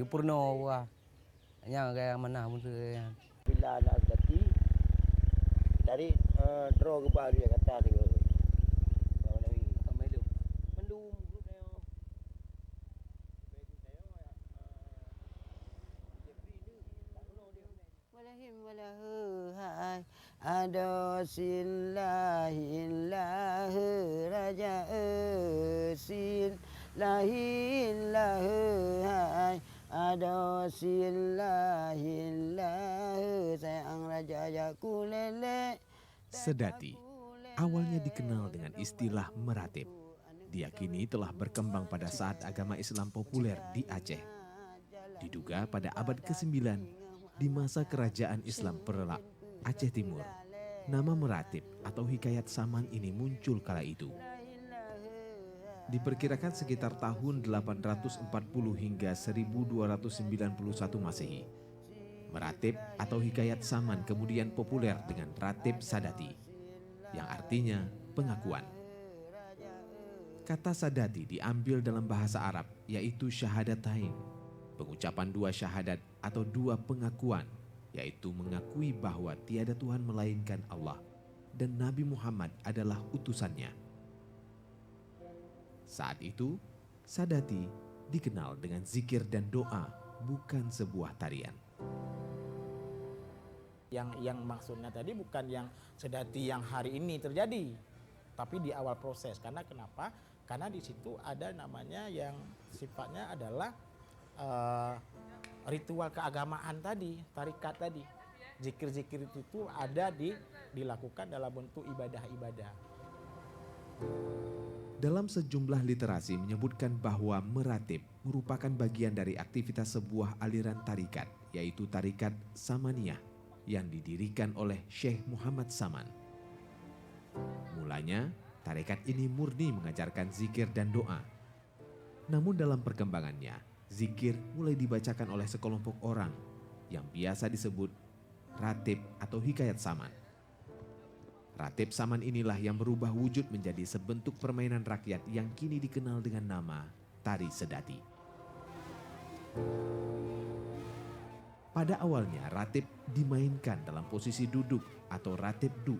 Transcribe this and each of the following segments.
purno wah. Nya gaya mana mun tu. Bila anak dati dari draw ke baru ya kata tu. Ada silahillah raja sin lahillah hai ada silahillah sayang raja jaku lele. Sedati awalnya dikenal dengan istilah meratib. Diyakini telah berkembang pada saat agama Islam populer di Aceh. Diduga pada abad ke-9 di masa kerajaan Islam Perelak, Aceh Timur. Nama meratib atau hikayat saman ini muncul kala itu. Diperkirakan sekitar tahun 840 hingga 1291 Masehi. Meratib atau hikayat saman kemudian populer dengan ratib sadati, yang artinya pengakuan. Kata sadati diambil dalam bahasa Arab, yaitu syahadatain, pengucapan dua syahadat atau dua pengakuan, yaitu mengakui bahwa tiada Tuhan melainkan Allah dan Nabi Muhammad adalah utusannya. Saat itu, sadati dikenal dengan zikir dan doa, bukan sebuah tarian. Yang maksudnya tadi bukan yang sedati yang hari ini terjadi, tapi di awal proses. Karena kenapa? Karena di situ ada namanya yang sifatnya adalah ritual keagamaan tadi, tarikat tadi. Zikir-zikir itu ada dilakukan dalam bentuk ibadah-ibadah. Dalam sejumlah literasi menyebutkan bahwa meratib merupakan bagian dari aktivitas sebuah aliran tarikat, yaitu tarikat Samaniyah yang didirikan oleh Syekh Muhammad Saman. Mulanya, tarikat ini murni mengajarkan zikir dan doa. Namun dalam perkembangannya, zikir mulai dibacakan oleh sekelompok orang yang biasa disebut ratib atau hikayat saman. Ratib saman inilah yang berubah wujud menjadi sebentuk permainan rakyat yang kini dikenal dengan nama tari sedati. Pada awalnya ratib dimainkan dalam posisi duduk atau ratib du.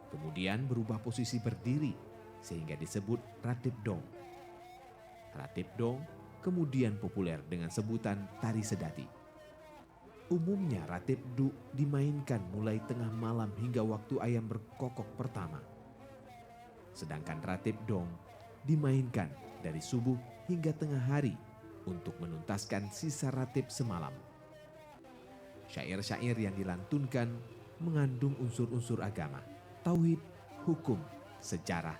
Kemudian berubah posisi berdiri sehingga disebut ratib dong. Ratib dong kemudian populer dengan sebutan tari sedati. Umumnya ratib du dimainkan mulai tengah malam hingga waktu ayam berkokok pertama. Sedangkan ratib dong dimainkan dari subuh hingga tengah hari untuk menuntaskan sisa ratib semalam. Syair-syair yang dilantunkan mengandung unsur-unsur agama, tauhid, hukum, sejarah,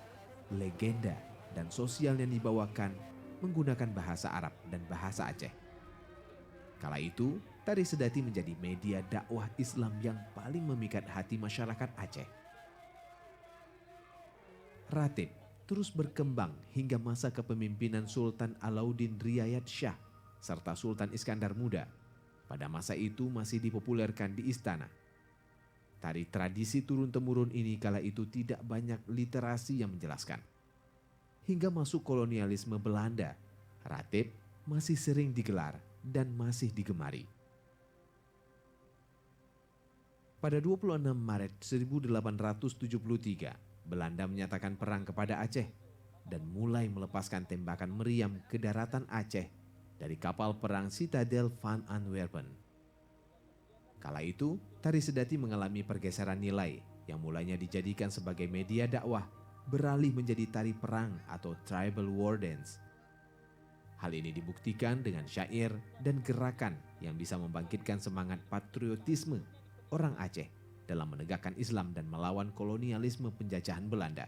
legenda, dan sosial yang dibawakan menggunakan bahasa Arab dan bahasa Aceh. Kala itu, tari sedati menjadi media dakwah Islam yang paling memikat hati masyarakat Aceh. Ratib terus berkembang hingga masa kepemimpinan Sultan Alauddin Riayat Shah serta Sultan Iskandar Muda. Pada masa itu masih dipopulerkan di istana. Tari tradisi turun-temurun ini kala itu tidak banyak literasi yang menjelaskan. Hingga masuk kolonialisme Belanda, ratib masih sering digelar dan masih digemari. Pada 26 Maret 1873, Belanda menyatakan perang kepada Aceh dan mulai melepaskan tembakan meriam ke daratan Aceh dari kapal perang Citadel van Antwerpen. Kala itu, tari sedati mengalami pergeseran nilai yang mulanya dijadikan sebagai media dakwah beralih menjadi tari perang atau tribal war dance. Hal ini dibuktikan dengan syair dan gerakan yang bisa membangkitkan semangat patriotisme orang Aceh dalam menegakkan Islam dan melawan kolonialisme penjajahan Belanda.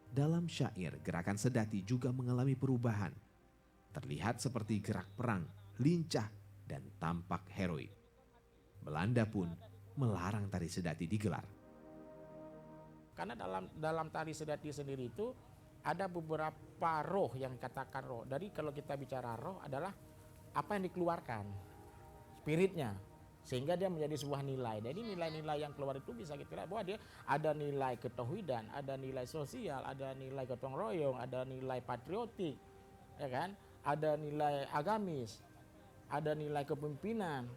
Dalam syair, gerakan sedati juga mengalami perubahan. Terlihat seperti gerak perang, lincah, dan tampak heroik. Belanda pun melarang tari sedati digelar. Karena dalam tari sedati sendiri itu ada beberapa roh yang dikatakan roh. Jadi kalau kita bicara roh adalah apa yang dikeluarkan, spiritnya, sehingga dia menjadi sebuah nilai. Jadi nilai-nilai yang keluar itu bisa kita lihat bahwa dia ada nilai ketauhidan, ada nilai sosial, ada nilai gotong royong, ada nilai patriotik, ya kan? Ada nilai agamis. ada nilai kepemimpinan.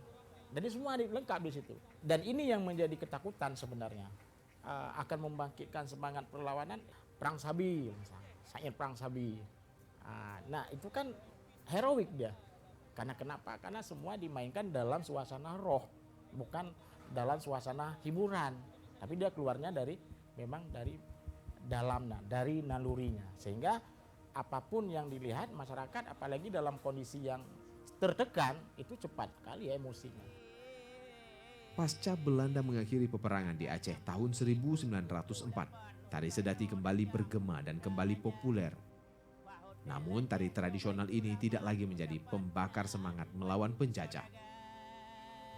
Jadi semua lengkap di situ. Dan ini yang menjadi ketakutan sebenarnya. Akan membangkitkan semangat perlawanan perang Sabi, misalnya. Syair perang Sabi. Nah itu kan heroik dia. Karena kenapa? Karena semua dimainkan dalam suasana roh, bukan dalam suasana hiburan. Tapi dia keluarnya memang dari dalam, dari nalurinya. Sehingga apapun yang dilihat masyarakat, apalagi dalam kondisi yang tertekan, itu cepat kali ya emosinya. Pasca Belanda mengakhiri peperangan di Aceh tahun 1904, tari Sedati kembali bergema dan kembali populer. Namun tari tradisional ini tidak lagi menjadi pembakar semangat melawan penjajah.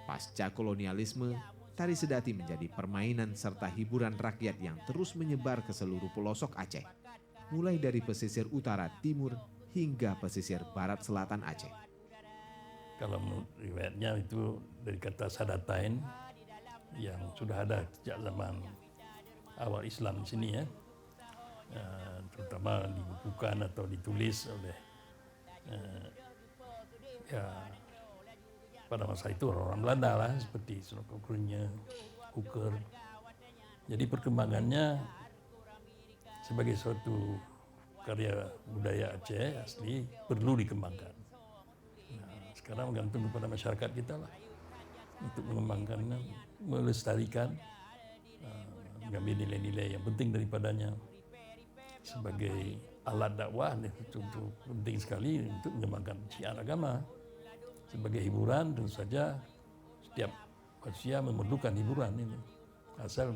Pasca kolonialisme, tari Sedati menjadi permainan serta hiburan rakyat yang terus menyebar ke seluruh pelosok Aceh, mulai dari pesisir utara, timur, hingga pesisir barat selatan Aceh. Kalau menurut riwayatnya itu dari kata Sadatain yang sudah ada sejak zaman awal Islam di sini ya, terutama dibukukan atau ditulis oleh ya pada masa itu orang Belanda lah, seperti Sunokokurnya, Kuker. Jadi perkembangannya sebagai suatu karya budaya Aceh asli perlu dikembangkan. Sekarang bergantung kepada masyarakat kita lah untuk mengembangkannya, melestarikan, mengambil nilai-nilai yang penting daripadanya sebagai alat dakwah. Itu penting sekali untuk mengembangkan syiar agama. Sebagai hiburan tentu saja setiap manusia memerlukan hiburan ini, asal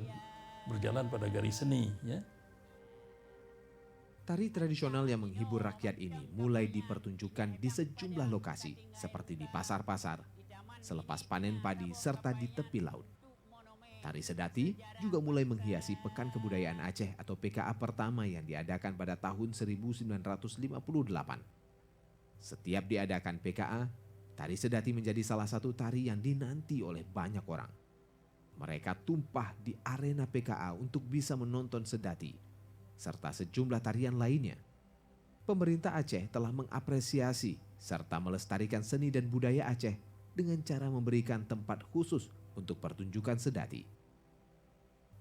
berjalan pada garis seni ya. Tari tradisional yang menghibur rakyat ini mulai dipertunjukkan di sejumlah lokasi seperti di pasar-pasar, selepas panen padi serta di tepi laut. Tari Sedati juga mulai menghiasi Pekan Kebudayaan Aceh atau PKA pertama yang diadakan pada tahun 1958. Setiap diadakan PKA, Tari Sedati menjadi salah satu tari yang dinanti oleh banyak orang. Mereka tumpah di arena PKA untuk bisa menonton Sedati serta sejumlah tarian lainnya. Pemerintah Aceh telah mengapresiasi serta melestarikan seni dan budaya Aceh dengan cara memberikan tempat khusus untuk pertunjukan Sedati.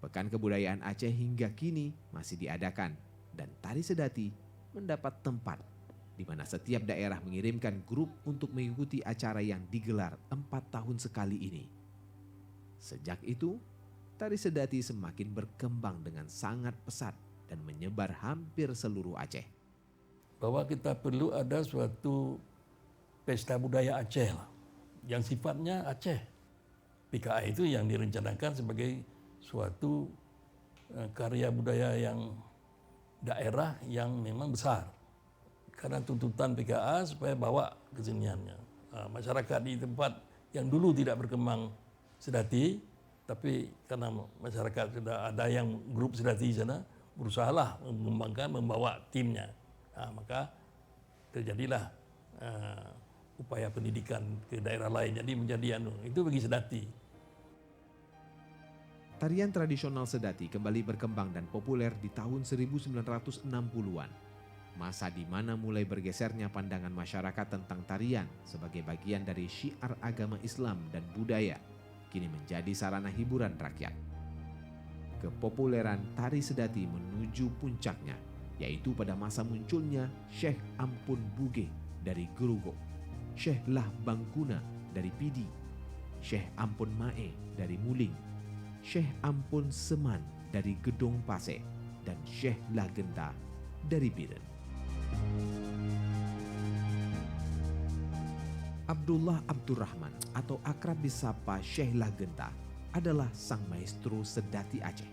Pekan Kebudayaan Aceh hingga kini masih diadakan dan tari Sedati mendapat tempat di mana setiap daerah mengirimkan grup untuk mengikuti acara yang digelar 4 tahun sekali ini. Sejak itu, tari Sedati semakin berkembang dengan sangat pesat dan menyebar hampir seluruh Aceh. Bahwa kita perlu ada suatu pesta budaya Aceh lah, yang sifatnya Aceh. PKA itu yang direncanakan sebagai suatu karya budaya yang daerah yang memang besar. Karena tuntutan PKA supaya bawa keseniannya. Masyarakat di tempat yang dulu tidak berkembang Sedati, tapi karena masyarakat sudah ada yang grup Sedati di sana, berusahalah mengembangkan, membawa timnya. Maka terjadilah upaya pendidikan ke daerah lain. Jadi menjadi itu bagi Sedati. Tarian tradisional Sedati kembali berkembang dan populer di tahun 1960-an. Masa di mana mulai bergesernya pandangan masyarakat tentang tarian sebagai bagian dari syiar agama Islam dan budaya, kini menjadi sarana hiburan rakyat. Kepopuleran tari Sedati menuju puncaknya, yaitu pada masa munculnya Syekh Ampun Bugeh dari Gerugok, Syekh Lah Bangkuna dari Pidi, Syekh Ampun Mae dari Muling, Syekh Ampun Seman dari Gedong Pase, dan Syekh Lah Genta dari Biren. Abdullah Abdurrahman atau akrab disapa Syekh Lah Genta adalah sang maestro Sedati Aceh.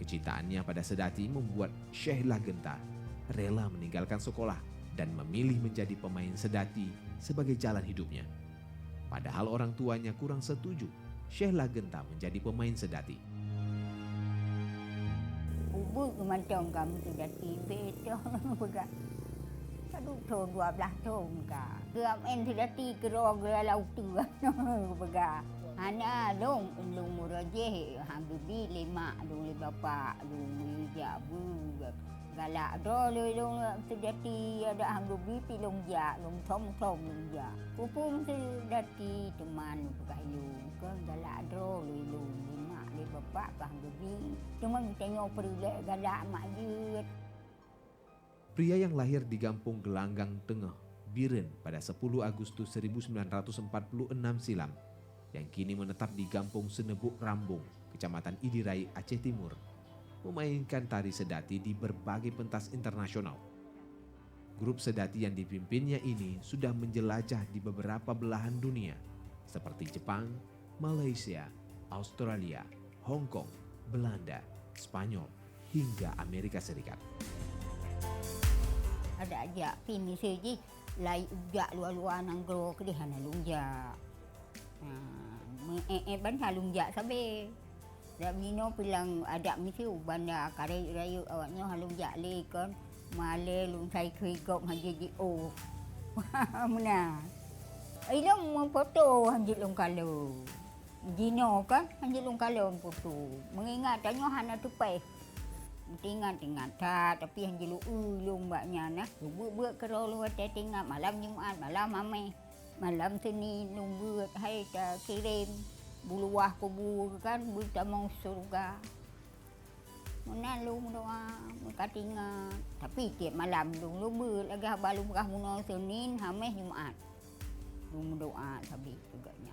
Kecintaannya pada Sedati membuat Syekh Lah Genta rela meninggalkan sekolah dan memilih menjadi pemain Sedati sebagai jalan hidupnya. Padahal orang tuanya kurang setuju Syekh Lah Genta menjadi pemain Sedati. Ubuk macam kamu Sedati betul berat. Aduh, tahun 12 tahun kah. Geram Sedati kerong laut tu berat. Ana dong murajeh hang bi lemak dong le bapa dong jabu Galak dah long tu dati ada hang dubi pi long ja long thom long ja. Kupum tu dati teman kayu kan galak dah long lima le bapak hang dubi. Cuma tengok perlu galak mak je. Pria yang lahir di Kampung Gelanggang Tengah, Biren pada 10 Agustus 1946 silam, yang kini menetap di Kampung Senebuk Rambung, Kecamatan Idirai, Aceh Timur, memainkan tari sedati di berbagai pentas internasional. Grup sedati yang dipimpinnya ini sudah menjelajah di beberapa belahan dunia, seperti Jepang, Malaysia, Australia, Hong Kong, Belanda, Spanyol, hingga Amerika Serikat. Ada ajak pini saja, lai ujak luar-luar nanggro ke dia hana lunjak. Ban halunjak sabe. Dak mino pilang ada misi banda kare rayu awaknya halunjak le kan male lung sai krigop haji o. Mana? Ilong foto haji lung kalau. Jino kan haji lung kalau foto. Mengingat tanya hana tupai. Ingat tapi haji lung baknya nah. Buat kero lu tinggal malam Jumaat malam ame. Malam sini nunggu hai kirim buluah kubu kan buta mau surga. Mana lu doa mengkatinga tapi tiap malam lu ber lagi balum kah muno Senin Hamis Jumaat. Lu doa tapi juganya.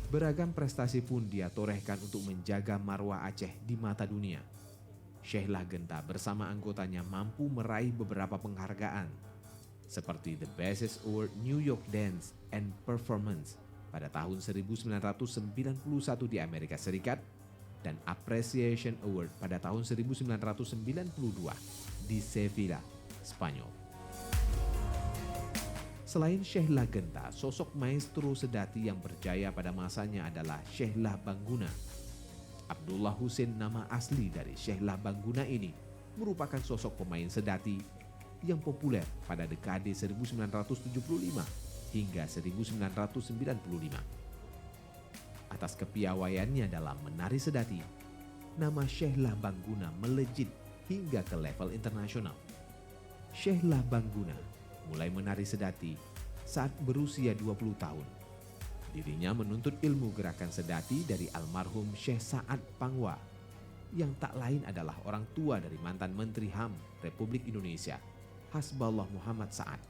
Beragam prestasi pun dia torehkan untuk menjaga marwah Aceh di mata dunia. Syehlah Genta bersama anggotanya mampu meraih beberapa penghargaan, seperti The Basis Award New York Dance and Performance pada tahun 1991 di Amerika Serikat dan Appreciation Award pada tahun 1992 di Sevilla, Spanyol. Selain Syehlah Genta, sosok maestro sedati yang berjaya pada masanya adalah Syehlah Bangguna. Abdullah Hussein, nama asli dari Syehlah Bangguna ini, merupakan sosok pemain sedati yang populer pada dekade 1975 hingga 1995. Atas kepiawaiannya dalam menari sedati, nama Syehlah Bangguna melejit hingga ke level internasional. Syehlah Bangguna mulai menari sedati saat berusia 20 tahun. Dirinya menuntut ilmu gerakan sedati dari almarhum Syekh Sa'ad Pangwa, yang tak lain adalah orang tua dari mantan Menteri HAM Republik Indonesia, Hasballah Muhammad Sa'ad.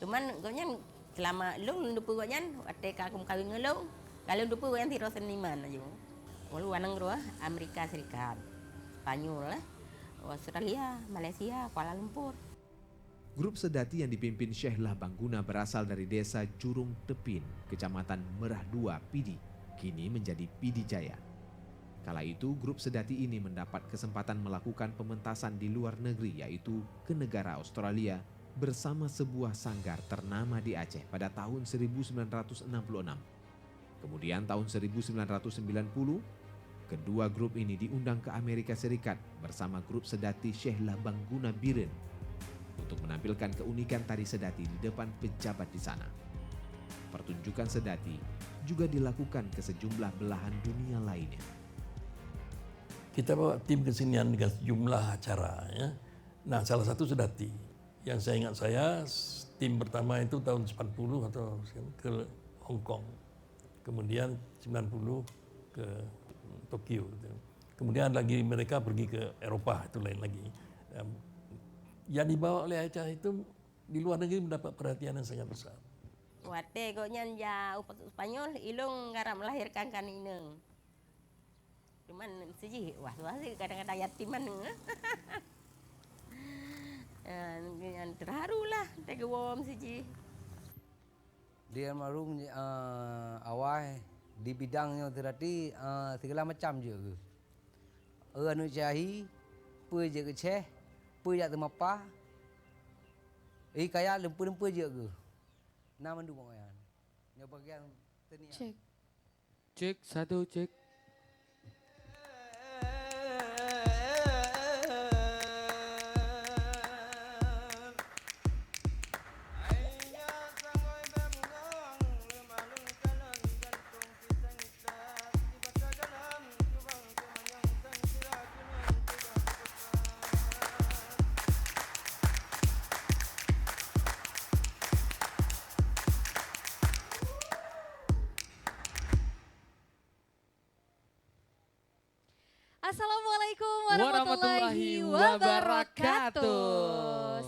Cuman gonya selama lu dupu gonya ate kakum kawin ngelu kalau dupu gonya tiro seniman aja. Walu wanang roa Amerika Serikat, Spanyol, Australia, Malaysia, Kuala Lumpur. Grup sedati yang dipimpin Syehlah Bangguna berasal dari desa Jurung Tepin, Kecamatan Merah 2, Pidi, kini menjadi Pidi Jaya. Kala itu grup sedati ini mendapat kesempatan melakukan pementasan di luar negeri, yaitu ke negara Australia bersama sebuah sanggar ternama di Aceh pada tahun 1966. Kemudian tahun 1990, kedua grup ini diundang ke Amerika Serikat bersama grup sedati Syehlah Bangguna Biren untuk menampilkan keunikan tari sedati di depan pejabat di sana. Pertunjukan sedati juga dilakukan ke sejumlah belahan dunia lainnya. Kita bawa tim kesenian dengan sejumlah acara, ya. Nah, salah satu sedati. Yang saya ingat tim pertama itu tahun 90 atau ke Hong Kong. Kemudian 90 ke Tokyo. Kemudian lagi mereka pergi ke Eropa, itu lain lagi. Yang dibawa oleh acara itu di luar negeri mendapat perhatian yang sangat besar. Wate gonya ja Spanyol ilung garap melahirkan kan ini. Cuman siji wah sih kadang-kadang yatiman. Yang terharu lah tegawom siji. Dia almarhum awal di bidangnya terhati segala macam je ke. Anu cahi, pu je ke ceh, pu jak temapa. Kaya lempu-lempu je ke. Nama dua orang. Yang bagian tenia. Cek. Cek, satu cek. Assalamualaikum Warahmatullahi wabarakatuh.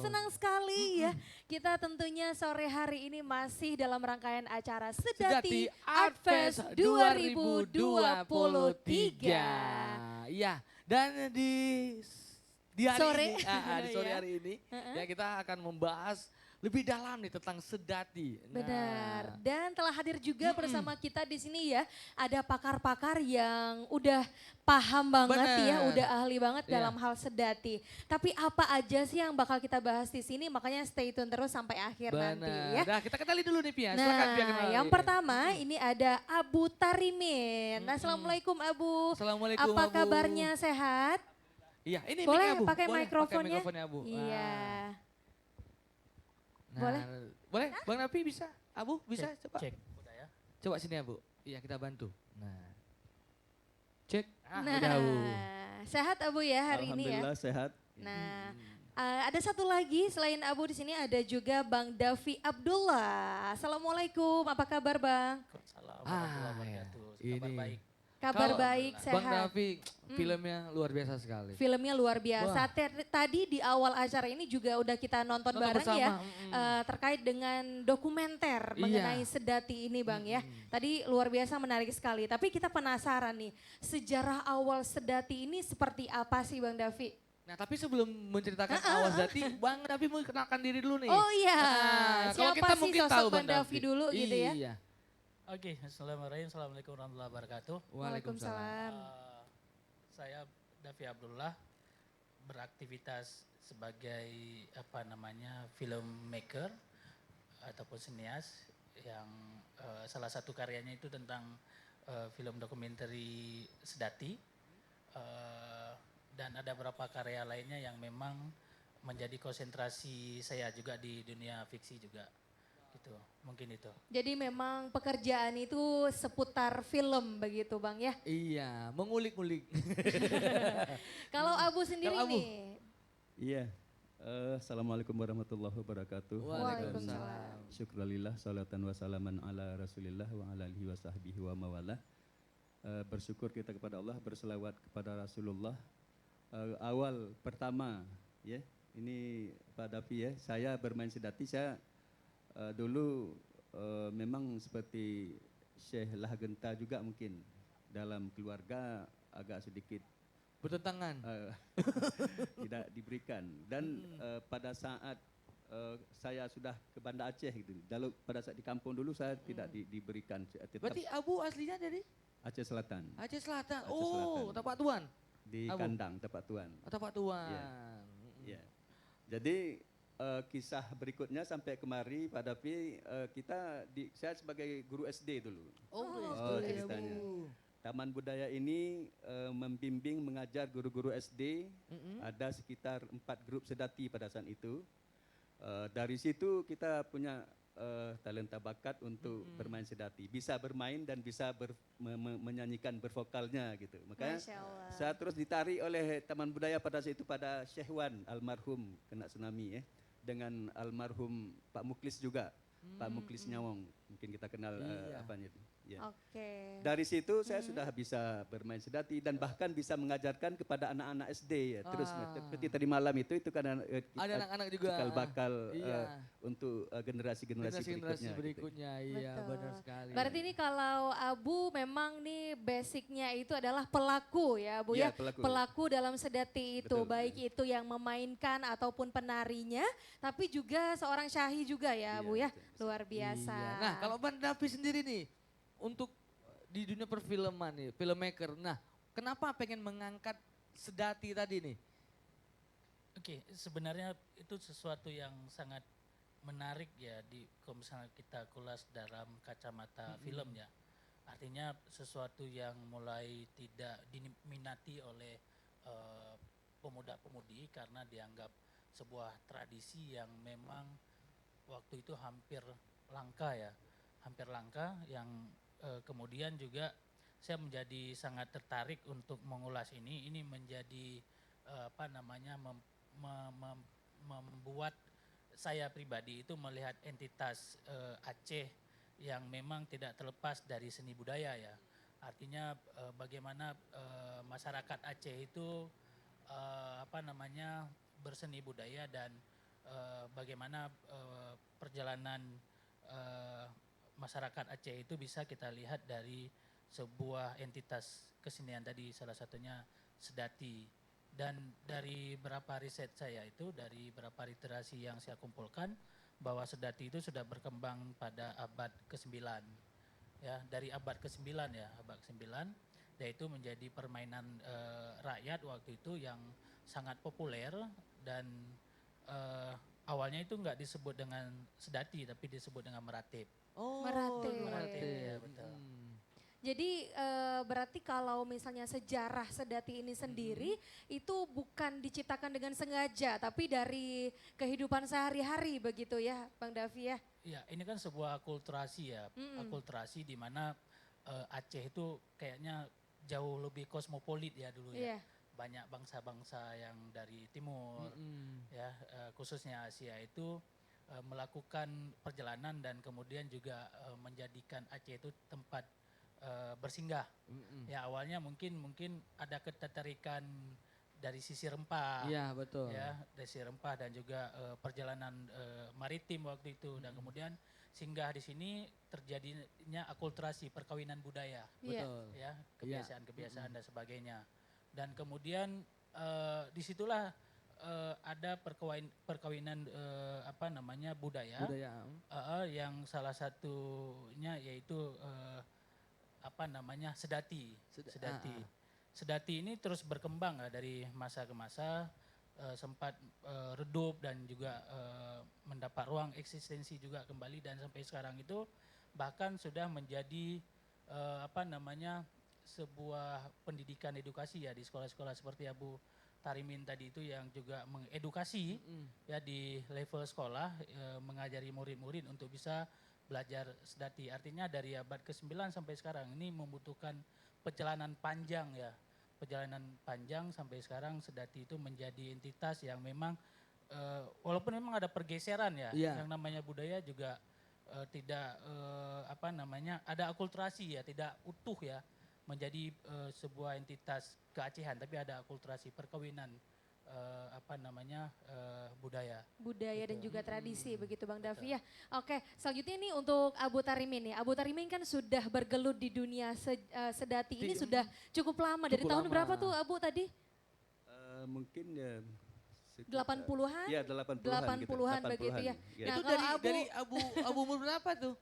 Senang sekali ya kita tentunya sore hari ini masih dalam rangkaian acara Sedati Art Fest 2023. Iya, dan di hari Sore. ini, di sore Iya. hari ini ya kita akan membahas lebih dalam nih tentang sedati. Benar. Dan telah hadir juga bersama kita di sini ya, ada pakar-pakar yang udah paham banget ya, Benar. udah ahli banget Iya. dalam hal sedati. Tapi apa aja sih yang bakal kita bahas di sini? Makanya stay tune terus sampai akhir nanti ya. Nah, kita kenali dulu nih Pia. Silakan Pia kenali. Nah, yang pertama ini ada Abu Tarimin. Assalamualaikum Abu. Assalamualaikum Apa Abu. kabarnya, sehat? Iya, ini Boleh mic-nya, Abu. pakai Boleh mikrofonnya? Pakai mikrofonnya Abu. Iya. Nah, Boleh? Boleh, Bang Napi bisa? Abu bisa coba? Cek. Udah ya. Coba sini Abu. Iya, kita bantu. Nah. Cek. Nah, Udah Abu. sehat Abu ya hari ini ya. Alhamdulillah sehat. Nah, ada satu lagi selain Abu di sini ada juga Bang Davi Abdullah. Assalamualaikum, apa kabar Bang? Waalaikumsalam Ah, warahmatullahi ya. wabarakatuh. Kabar Ini. baik. Kabar Kalau baik, Bang sehat. Davi, filmnya luar biasa sekali. Filmnya luar biasa. Tadi di awal acara ini juga udah kita nonton Nonton bareng ya. bersama, Terkait dengan dokumenter Iya. mengenai sedati ini Bang ya. Tadi luar biasa menarik sekali. Tapi kita penasaran nih, sejarah awal sedati ini seperti apa sih Bang Davi? Nah tapi sebelum menceritakan awal sedati, Bang Davi mau kenalkan diri dulu nih. Oh iya, Nah, kalau siapa kita sih mungkin sosok tahu Bang Davi dulu gitu ya? Iya. Oke, Assalamualaikum warahmatullahi wabarakatuh. Waalaikumsalam. Saya Davi Abdullah, beraktivitas sebagai filmmaker ataupun sinias yang salah satu karyanya itu tentang film dokumenter sedati. Dan ada beberapa karya lainnya yang memang menjadi konsentrasi saya juga di dunia fiksi juga. Gitu, mungkin itu. Jadi memang pekerjaan itu seputar film begitu Bang ya? Iya, mengulik-ngulik. Kalau Abu sendiri Kalau Abu? nih, Iya. Assalamualaikum warahmatullahi wabarakatuh. Waalaikumsalam. Syukurillah, salatan wa salaman ala rasulillah wa ala alihi wa sahbihi wa mawalah. Bersyukur kita kepada Allah, berselawat kepada Rasulullah. Awal pertama, ya, ini Pak Davi ya, saya bermain sedati, saya dulu memang seperti Syekh Lahgenta juga mungkin dalam keluarga agak sedikit Bertentangan. tidak diberikan dan pada saat saya sudah ke Banda Aceh gitu, lalu pada saat di kampung dulu saya tidak diberikan, tetap Berarti Abu aslinya dari Aceh Selatan Aceh Selatan. Aceh Oh, Selatan. Tapak Tuan. di Abu. kandang Tapak Tuan. Tapak Tuan. Ya. Jadi kisah berikutnya sampai kemari Pak Davi, saya sebagai guru SD dulu. Oh, ceritanya. Taman Budaya ini membimbing mengajar guru-guru SD, ada sekitar 4 grup sedati pada saat itu. Dari situ kita punya talenta bakat untuk bermain sedati, bisa bermain dan bisa menyanyikan bervokalnya gitu. Makanya Masya Allah. saya terus ditarik oleh Taman Budaya pada saat itu, pada Syekh Wan almarhum kena tsunami ya, dengan almarhum Pak Muklis juga, Pak Muklis Nyawong, mungkin kita kenal apanya itu. Ya. Oke. Dari situ saya sudah bisa bermain sedati dan bahkan bisa mengajarkan kepada anak-anak SD ya. Terus seperti tadi malam itu kan Ada anak-anak juga. cikal bakal Iya. untuk generasi-generasi Generasi berikutnya. Gitu. iya Betul. benar sekali. Berarti ini kalau Abu memang nih basicnya itu adalah pelaku ya Bu Iya, ya. pelaku. Dalam sedati itu, Betul. baik itu yang memainkan ataupun penarinya, tapi juga seorang syahi juga ya Iya, Bu ya. betul. Luar biasa. Iya. Nah, kalau Bang Davi sendiri nih untuk di dunia perfilman nih, filmmaker. Nah, kenapa pengen mengangkat sedati tadi nih? Oke, sebenarnya itu sesuatu yang sangat menarik ya kalau misalnya kita kulas dalam kacamata film ya. Artinya sesuatu yang mulai tidak diminati oleh pemuda-pemudi karena dianggap sebuah tradisi yang memang waktu itu hampir langka ya. Hampir langka yang kemudian juga saya menjadi sangat tertarik untuk mengulas ini. Ini menjadi membuat saya pribadi itu melihat entitas Aceh yang memang tidak terlepas dari seni budaya ya. Artinya bagaimana masyarakat Aceh itu berseni budaya dan bagaimana perjalanan masyarakat Aceh itu bisa kita lihat dari sebuah entitas kesenian tadi, salah satunya sedati. Dan dari beberapa riset saya itu, dari beberapa literasi yang saya kumpulkan, bahwa sedati itu sudah berkembang pada abad ke-9. Ya, dari abad ke-9 ya, abad ke-9, yaitu menjadi permainan rakyat waktu itu yang sangat populer dan awalnya itu nggak disebut dengan sedati tapi disebut dengan meratip. Oh, Meratip. Meratip, ya betul. Jadi berarti kalau misalnya sejarah sedati ini sendiri itu bukan diciptakan dengan sengaja, tapi dari kehidupan sehari-hari begitu ya, Bang Davi ya? Iya, ini kan sebuah akulturasi ya, akulturasi di mana Aceh itu kayaknya jauh lebih kosmopolit ya dulu ya. Iya. Banyak bangsa-bangsa yang dari timur, ya khususnya Asia itu melakukan perjalanan dan kemudian juga menjadikan Aceh itu tempat bersinggah. Ya awalnya mungkin ada ketertarikan dari sisi rempah. Iya, betul. Ya, dari sisi rempah dan juga perjalanan maritim waktu itu dan kemudian singgah di sini terjadinya akulturasi perkawinan budaya. Iya. Betul. Ya, kebiasaan-kebiasaan dan sebagainya. Dan kemudian disitulah ada perkawinan budaya. Yang salah satunya yaitu sedati. Sedati ini terus berkembang dari masa ke masa, sempat redup dan juga mendapat ruang eksistensi juga kembali dan sampai sekarang itu bahkan sudah menjadi sebuah pendidikan edukasi ya di sekolah-sekolah seperti Abu Tarimin tadi itu yang juga mengedukasi ya di level sekolah, mengajari murid-murid untuk bisa belajar sedati. Artinya dari abad ke-9 sampai sekarang ini membutuhkan perjalanan panjang ya. Perjalanan panjang sampai sekarang sedati itu menjadi entitas yang memang walaupun memang ada pergeseran ya, yang namanya budaya juga tidak ada akulturasi ya, tidak utuh ya menjadi sebuah entitas keacehan, tapi ada akulturasi perkawinan budaya. Budaya dan juga tradisi begitu Bang Davi ya. Oke, selanjutnya ini untuk Abu Tarimin ya. Abu Tarimin kan sudah bergelut di dunia sedati ini sudah cukup lama. Dari tahun berapa tuh Abu tadi? Mungkin ya 80-an? Iya, 80-an begitu ya. Nah, itu dari Abu umur berapa tuh?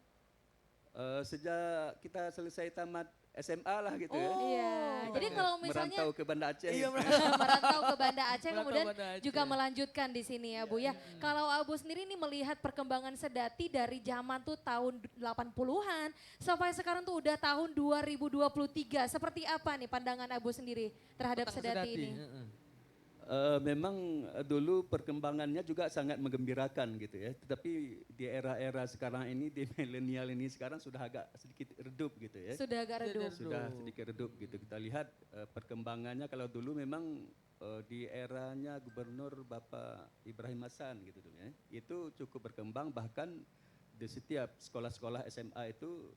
Sejak kita selesai tamat SMA lah gitu ya. Iya. Jadi kalau misalnya merantau ke Banda Aceh. Iya, merantau ke Banda Aceh kemudian Banda Aceh. juga melanjutkan di sini ya Bu ya. Kalau Abu sendiri ini melihat perkembangan sedati dari zaman tuh tahun 80-an sampai sekarang tuh udah tahun 2023. Seperti apa nih pandangan Abu sendiri terhadap sedati ini? Memang dulu perkembangannya juga sangat menggembirakan gitu ya. Tetapi di era-era sekarang ini, di milenial ini sekarang sudah agak sedikit redup gitu ya. Sudah agak redup. Sudah sedikit redup gitu. Kita lihat perkembangannya kalau dulu memang di eranya Gubernur Bapak Ibrahim Hasan gitu ya. Itu cukup berkembang, bahkan di setiap sekolah-sekolah SMA itu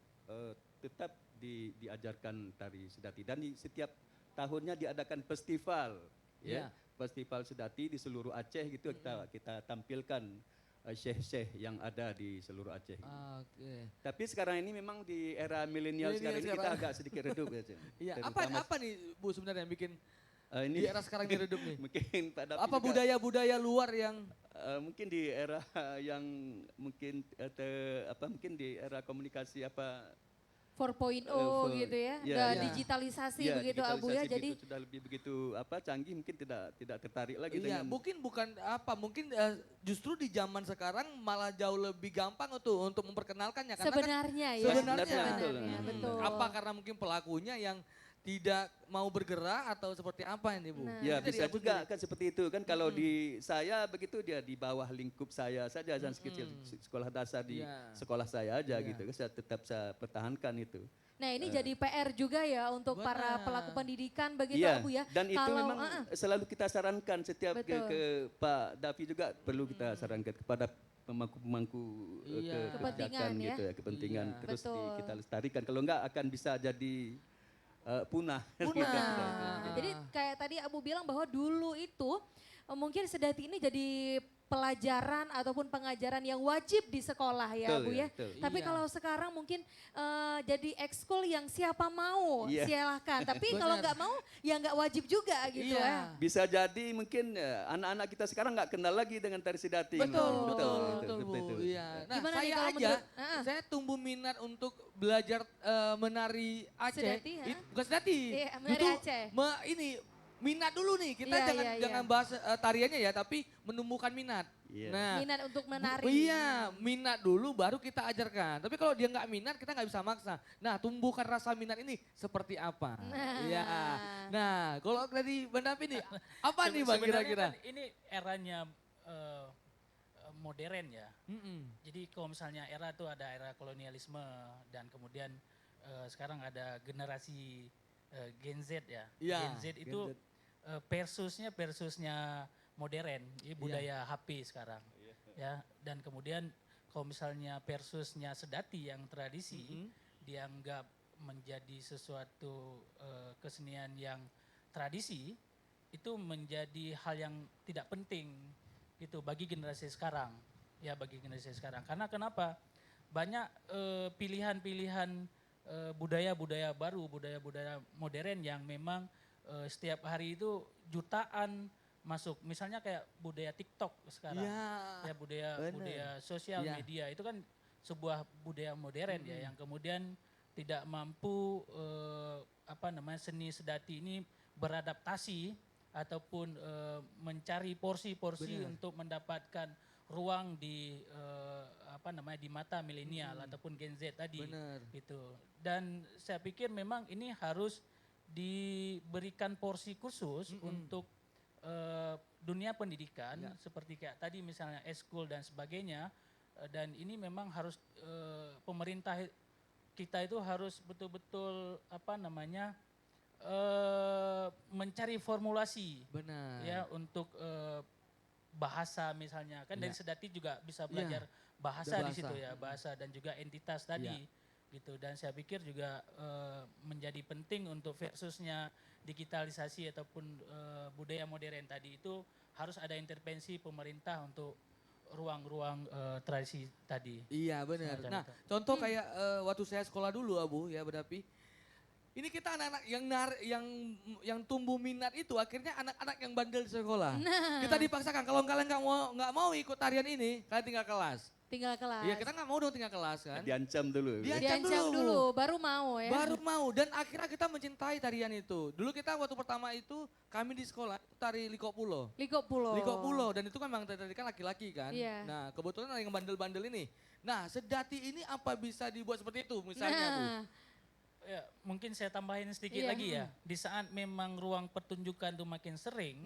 tetap diajarkan tari sedati. Dan di setiap tahunnya diadakan festival ya. Festival sedati di seluruh Aceh gitu kita tampilkan syekh-syekh yang ada di seluruh Aceh. Tapi sekarang ini memang di era milenial sekarang ini kita agak sedikit redup ya. Iya, apa nih Bu sebenarnya yang bikin ini di era sekarang ini redup nih? Mungkin pada apa budaya-budaya luar yang mungkin di era yang mungkin mungkin di era komunikasi 4.0 gitu ya, digitalisasi begitu Abu ya, jadi sudah lebih begitu canggih, mungkin tidak tertarik lagi dengan mungkin justru di zaman sekarang malah jauh lebih gampang untuk memperkenalkannya karena sebenarnya betul. Apa karena mungkin pelakunya yang tidak mau bergerak atau seperti apa ini Bu? Ya bisa juga kan seperti itu kan, kalau di saya begitu dia di bawah lingkup saya saja, dan sekecil sekolah dasar di sekolah saya aja gitu, saya tetap saya pertahankan itu. Nah ini jadi PR juga ya untuk para pelaku pendidikan begitu Abu ya. Dan itu memang selalu kita sarankan setiap ke Pak Davi juga perlu kita sarankan kepada pemangku kebijakan gitu ya, kepentingan terus kita lestarikan, kalau enggak akan bisa jadi punah. Punah. Jadi kayak tadi Abu bilang bahwa dulu itu mungkin Sedati ini jadi pelajaran ataupun pengajaran yang wajib di sekolah ya Betul Bu ya, ya. betul. Tapi Iya. kalau sekarang mungkin jadi ekskul yang siapa mau Iya. silahkan. Tapi kalau Benar. nggak mau ya nggak wajib juga gitu Iya. ya. Bisa jadi mungkin anak-anak kita sekarang nggak kenal lagi dengan tari Sedati. Betul, betul, betul, seperti Bu. itu. Iya. Nah, Gimana nih saya kalau aja, menurut- saya tumbuh minat untuk belajar menari Aceh. Sedati, ha? Bukan Sedati. Iya, menari Justru Aceh. ini minat dulu nih. Kita Iya, jangan iya, iya. jangan bahas tariannya ya, tapi menumbuhkan minat. Iya. Nah, Minat untuk menari. Iya, minat dulu baru kita ajarkan. Tapi kalau dia nggak minat, kita nggak bisa maksa. Nah, tumbuhkan rasa minat ini seperti apa? Nah. Iya. Nah, kalau dari Bang Davi nih, apa nih Bang Sebenarnya kira-kira? kan ini eranya modern ya. Mm-mm. Jadi kalau misalnya era tuh ada era kolonialisme dan kemudian sekarang ada generasi Gen Z ya. Iya, Gen Z itu versusnya modern, Iya. ya budaya HP sekarang. Ya, dan kemudian kalau misalnya versusnya Sedati yang tradisi dianggap menjadi sesuatu kesenian yang tradisi, itu menjadi hal yang tidak penting gitu bagi generasi sekarang. Ya, bagi generasi sekarang. Karena kenapa? Banyak pilihan-pilihan budaya-budaya baru, budaya-budaya modern yang memang setiap hari itu jutaan masuk. Misalnya kayak budaya TikTok sekarang. Iya. Ya, Bener. budaya sosial Iya. media itu kan sebuah budaya modern ya yang kemudian tidak mampu seni Sedati ini beradaptasi ataupun mencari porsi-porsi Bener. untuk mendapatkan ruang di di mata milenial ataupun Gen Z tadi Bener. gitu. Dan saya pikir memang ini harus diberikan porsi khusus untuk dunia pendidikan Ya. seperti kayak tadi misalnya eskul dan sebagainya, dan ini memang harus pemerintah kita itu harus betul-betul mencari formulasi Benar. ya untuk bahasa misalnya kan dari Ya. Sedati juga bisa belajar bahasa Ada di situ bahasa. ya, bahasa dan juga entitas tadi Ya. gitu. Dan saya pikir juga menjadi penting untuk versusnya digitalisasi ataupun budaya modern tadi itu harus ada intervensi pemerintah untuk ruang-ruang tradisi tadi. Iya benar. Semacam Nah, itu. contoh kayak waktu saya sekolah dulu Abu ya Bedapi. Ini kita anak-anak yang tumbuh minat itu akhirnya anak-anak yang bandel di sekolah. Nah. Kita dipaksakan kalau kalian nggak mau ikut tarian ini, kalian tinggal kelas. Tinggal kelas. Iya kita nggak mau dong tinggal kelas kan. Diancam dulu. Diancam dulu, baru mau ya. Baru mau dan akhirnya kita mencintai tarian itu. Dulu kita waktu pertama itu kami di sekolah tari Liko Pulo. Liko Pulo. Liko Pulo dan itu kan memang tadi kan laki-laki kan. Iya. Nah kebetulan yang bandel-bandel ini. Nah Sedati ini apa bisa dibuat seperti itu misalnya Bu? Nah, Ya, mungkin saya tambahin sedikit Iya. lagi ya. Di saat memang ruang pertunjukan itu makin sering,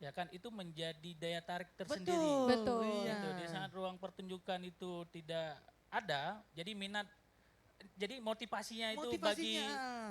ya kan itu menjadi daya tarik tersendiri. Betul. Iya. Gitu. Di saat ruang pertunjukan itu tidak ada, jadi minat, jadi motivasinya itu bagi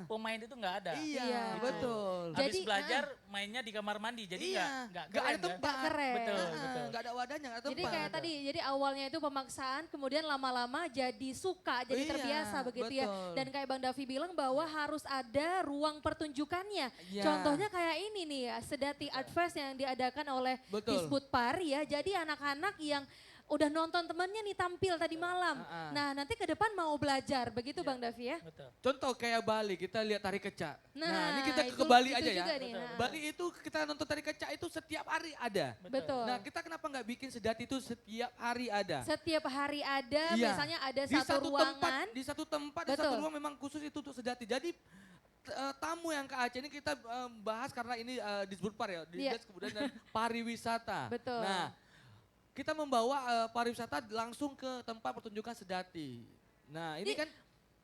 pemain itu nggak ada. Iya, Iya. betul. Habis Jadi, belajar mainnya di kamar mandi, jadi nggak nggak keren ada kan? tempat. keren. Betul, Ah, betul. nggak ada wadahnya, nggak ada tempat. jadi kayak tadi, jadi awalnya itu pemaksaan, kemudian lama-lama jadi suka, jadi Iya, terbiasa begitu ya. betul. Dan kayak Bang Davi bilang bahwa harus ada ruang pertunjukannya. Iya. Contohnya kayak ini nih ya, Sedati Art Fest yang diadakan oleh Betul. Disbud Pari ya. Jadi anak-anak yang udah nonton temannya nih tampil tadi malam. Ah, ah. Nah nanti ke depan mau belajar, begitu Bang Davi ya. Betul. Contoh kayak Bali, kita lihat tari kecak. Nah, ini kita ke itu- Bali itu aja ya. juga nih, Betul. nah. Bali itu kita nonton tari kecak itu setiap hari ada. Betul. Nah kita kenapa nggak bikin Sedati itu setiap hari ada? Setiap hari ada, Iya. misalnya ada Di satu ruangan. di satu tempat, di Betul. satu ruang memang khusus itu untuk Sedati. Jadi tamu yang ke Aceh ini kita bahas karena ini Disbud Par ya, Iya. kemudian dan pariwisata. Betul. Nah, kita membawa pariwisata langsung ke tempat pertunjukan Sedati. Nah, ini Ini kan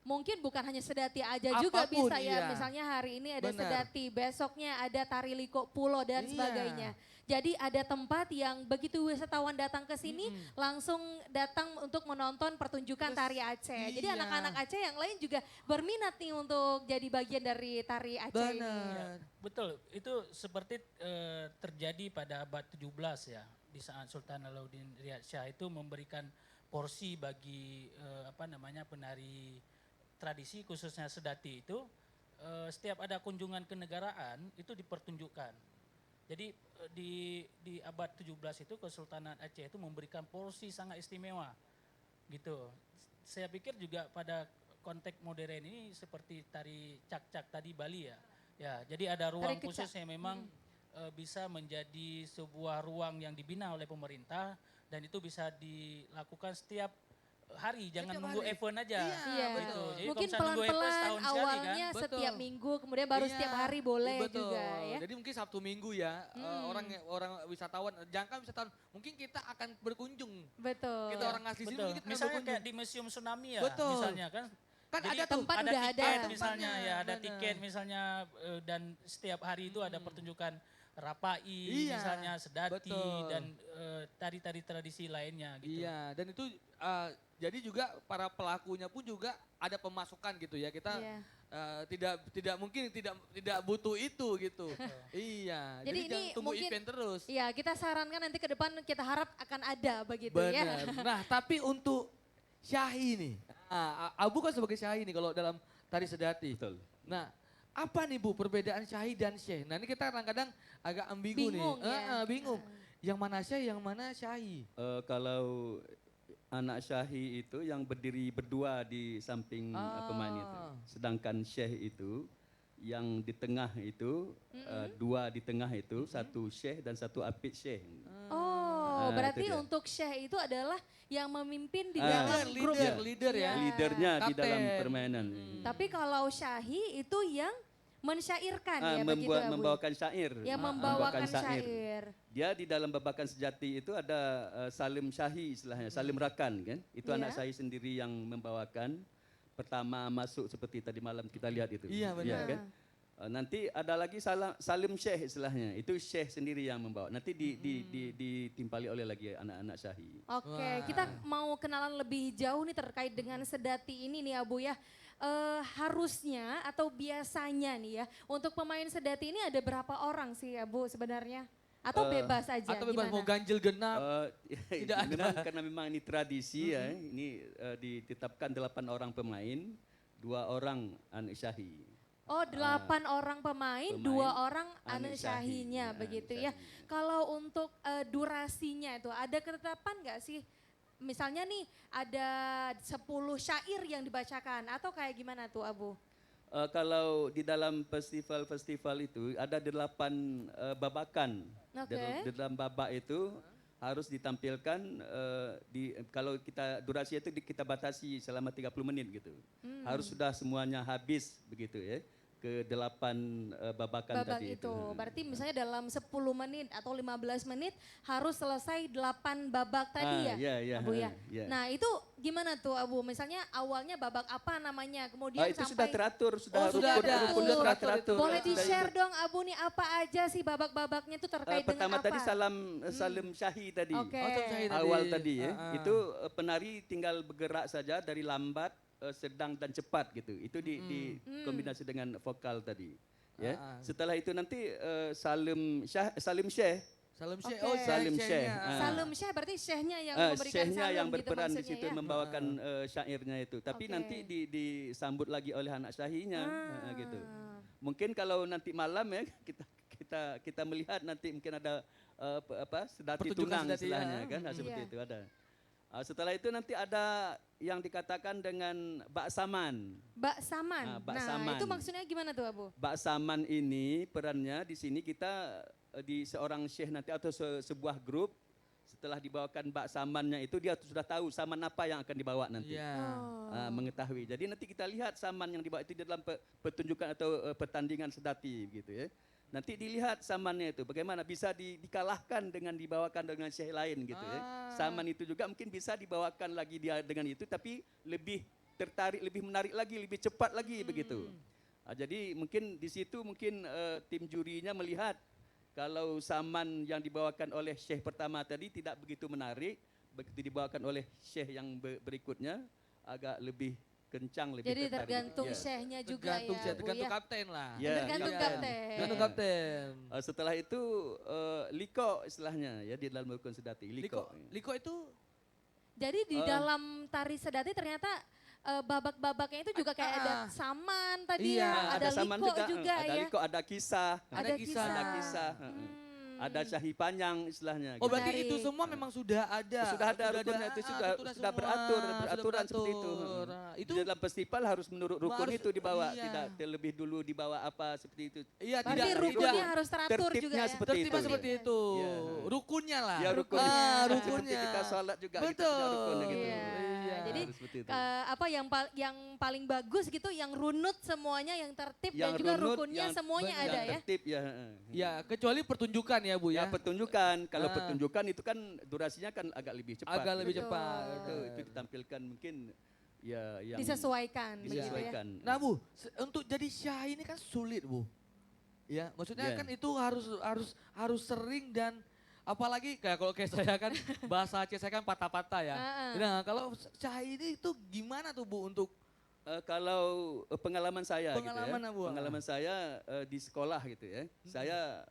Mungkin bukan hanya Sedati aja juga Apapun, bisa ya. iya. Misalnya hari ini ada Benar. Sedati, besoknya ada tari Liko Pulo dan Iya. sebagainya. Jadi ada tempat yang begitu wisatawan datang ke sini langsung datang untuk menonton pertunjukan tari Aceh. Jadi iya. anak-anak Aceh yang lain juga berminat nih untuk jadi bagian dari tari Aceh ini. benar. Betul, itu seperti terjadi pada abad 17 ya, di saat Sultan Alauddin Riyad Shah itu memberikan porsi bagi penari tradisi khususnya Sedati itu, setiap ada kunjungan kenegaraan itu dipertunjukkan. Jadi di abad 17 itu Kesultanan Aceh itu memberikan porsi sangat istimewa gitu. Saya pikir juga pada konteks modern ini seperti tari cak-cak tadi Bali ya. Ya, jadi ada ruang Tari khusus kecak. yang memang bisa menjadi sebuah ruang yang dibina oleh pemerintah dan itu bisa dilakukan setiap hari, jangan Setiap nunggu hari. event aja. Iya. Gitu. Jadi Mungkin kalau misalnya nunggu event pelan-pelan setahun sekali kan. awalnya Betul. setiap minggu, kemudian baru Iya, setiap hari boleh betul. juga ya. Jadi mungkin Sabtu Minggu ya, orang wisatawan, jangan wisatawan, mungkin kita akan berkunjung. Betul. Kita orang asli sini Betul. mungkin kita Misalnya berkunjung. kayak di Museum Tsunami ya, Betul. misalnya kan. Kan Jadi ada tuh. tempat ada udah tiket ada. misalnya Tempatnya, ya, ada benar. tiket misalnya dan setiap hari itu ada pertunjukan rapai Iya, misalnya sedati betul. dan tari-tari tradisi lainnya gitu. Iya, dan itu jadi juga para pelakunya pun juga ada pemasukan gitu ya. Kita Iya. tidak mungkin tidak butuh itu gitu. Iya, Jadi jadi ini jangan tunggu mungkin- event terus. Iya, kita sarankan nanti ke depan kita harap akan ada begitu ya. Benar. Nah, tapi untuk Syahi nih. Abu kan sebagai Syahi nih kalau dalam tari sedati. Betul. Nah, apa nih Bu perbedaan Syahi dan Syekh? Nah, ini kita kadang-kadang agak ambigu Bingung nih. ya. Bingung. Yang mana Syekh, yang mana Syahi? Kalau anak Syahi itu yang berdiri berdua di samping pemain itu. Sedangkan Syekh itu yang di tengah itu, dua di tengah itu, satu Syekh dan satu apit Syekh. Oh, itu berarti dia. untuk Syekh itu adalah yang memimpin di dalam grup. Leader ya. Iya. Leadernya di Kapten. dalam permainan. Tapi kalau Syahi itu yang mensyairkan ya begitu ya Bu? Membawakan syair. Yang membawakan syair. Dia di dalam babakan sejati itu ada Salim Syahi istilahnya, Salim Rakan kan. Itu Iya. anak Syahi sendiri yang membawakan. Pertama masuk seperti tadi malam kita lihat itu. Iya, benar. kan? Nanti ada lagi Salim Syekh istilahnya. Itu Syekh sendiri yang membawa. Nanti ditimpali oleh lagi anak-anak Syahi. Oke, kita mau kenalan lebih jauh nih terkait dengan sedati ini nih Abu ya. Harusnya atau biasanya nih ya, untuk pemain sedati ini ada berapa orang sih Abu sebenarnya? Atau bebas aja? Atau bebas mau gimana? ganjil genap? Tidak ada. Karena memang ini tradisi ya. Ini ditetapkan 8 orang pemain, 2 orang anak Syahi. Oh, 8 orang pemain, 2 orang anak anak syahinya Syahi, begitu anak ya. Kalau untuk durasinya itu ada ketetapan nggak sih? Misalnya nih ada 10 syair yang dibacakan atau kayak gimana tuh Abu? Kalau di dalam festival-festival itu ada 8 babakan. Oke. Di dalam babak itu harus ditampilkan kalau kita durasi itu kita batasi selama 30 menit gitu. Harus sudah semuanya habis begitu ya. Ke 8 babakan Babak tadi itu. Berarti misalnya dalam 10 menit atau 15 menit harus selesai 8 babak tadi ya, Iya, Abu ya. iya. Nah itu gimana tuh Abu? Misalnya awalnya babak apa namanya, kemudian itu sampai sudah teratur, Oh, sudah ada. rukun Sudah sudah teratur. teratur. boleh Sudah di-share itu. dong Abu nih apa aja sih babak-babaknya itu terkait Pertama dengan apa? tadi Salim Syahi tadi. Oke. Syahi tadi. Awal tadi ya. Ah. Itu penari tinggal bergerak saja dari lambat, sedang dan cepat gitu. Itu di kombinasi dengan vokal tadi. Ya. Setelah itu nanti Salim Syekh. Salim Syekh. Oke. Oh, Salim Syekh. Syekhnya. Salim Syekh berarti Syekhnya yang memberikan Syekhnya salam yang gitu berperan di maksudnya situ ya? membawakan syairnya itu. Tapi Oke. nanti disambut lagi oleh anak syahinya gitu. Mungkin kalau nanti malam ya kita melihat nanti mungkin ada sedati Pertunjukan tunang sedati, istilahnya ya. kan seperti Iya. itu ada. Setelah itu nanti ada yang dikatakan dengan baksaman. Baksaman. Baksaman. Nah, itu maksudnya gimana tuh Abu? Baksaman ini perannya di sini kita di seorang syekh nanti atau sebuah grup setelah dibawakan baksamannya itu dia sudah tahu saman apa yang akan dibawa nanti. Iya. Mengetahui. Jadi nanti kita lihat saman yang dibawa itu di dalam pertunjukan atau pertandingan sedati gitu ya. Nanti dilihat samannya itu bagaimana bisa dikalahkan dengan dibawakan dengan syekh lain gitu ya. Saman itu juga mungkin bisa dibawakan lagi dia dengan itu tapi lebih tertarik, lebih menarik lagi, lebih cepat lagi begitu. Jadi mungkin di situ mungkin tim jurinya melihat kalau saman yang dibawakan oleh syekh pertama tadi tidak begitu menarik, begitu dibawakan oleh syekh yang berikutnya agak lebih kencang, lebih Jadi tertarik. tergantung Ya. syekhnya juga Tergantung ya Syekh, Bu tergantung ya. kapten lah. Ya, Tergantung iya. kapten. Tergantung kapten. Setelah itu liko istilahnya ya di dalam rukun sedati liko. Liko itu Jadi di dalam tari sedati ternyata babak-babaknya itu juga kayak ada saman tadi Iya, ya, ada saman liko juga ada ya. liko, ada kisah. Ada kisah. Ada kisah. Ada syahi panjang istilahnya. Oh gitu. berarti Menarik. itu semua memang sudah ada. Sudah ada rukunnya itu sudah semua, beraturan seperti itu. Nah, itu Di dalam festival harus menurut rukun harus- itu dibawa, iya. tidak terlebih dulu dibawa apa seperti itu. iya Berarti tidak rukunnya tidak- harus teratur juga tertibnya ya. seperti tertibnya itu. seperti itu. Iya. Rukunnya lah. Ya rukun. Rukunnya. Seperti kita sholat juga kita Betul. sudah rukunnya gitu. Iya, jadi Harus seperti itu. apa yang paling bagus gitu, yang runut semuanya, yang tertib dan Yang juga runut, rukunnya yang- semuanya yang ada ya. tertib ya. Ya kecuali pertunjukan ya Bu Ya ya. pertunjukan, kalau Ah. pertunjukan itu kan durasinya kan agak lebih cepat. Agak lebih gitu. cepat. Itu ditampilkan mungkin ya yang Disesuaikan begitu ya. disesuaikan. Nah Bu, untuk jadi syah ini kan sulit Bu. Ya, maksudnya Iya. kan itu harus sering dan apalagi kayak kalau kayak saya kan bahasa Aceh saya kan patah-patah ya. Nah, kalau syah ini itu gimana tuh Bu untuk Kalau pengalaman saya Pengalaman gitu Abu. ya. Pengalaman saya di sekolah gitu ya. Saya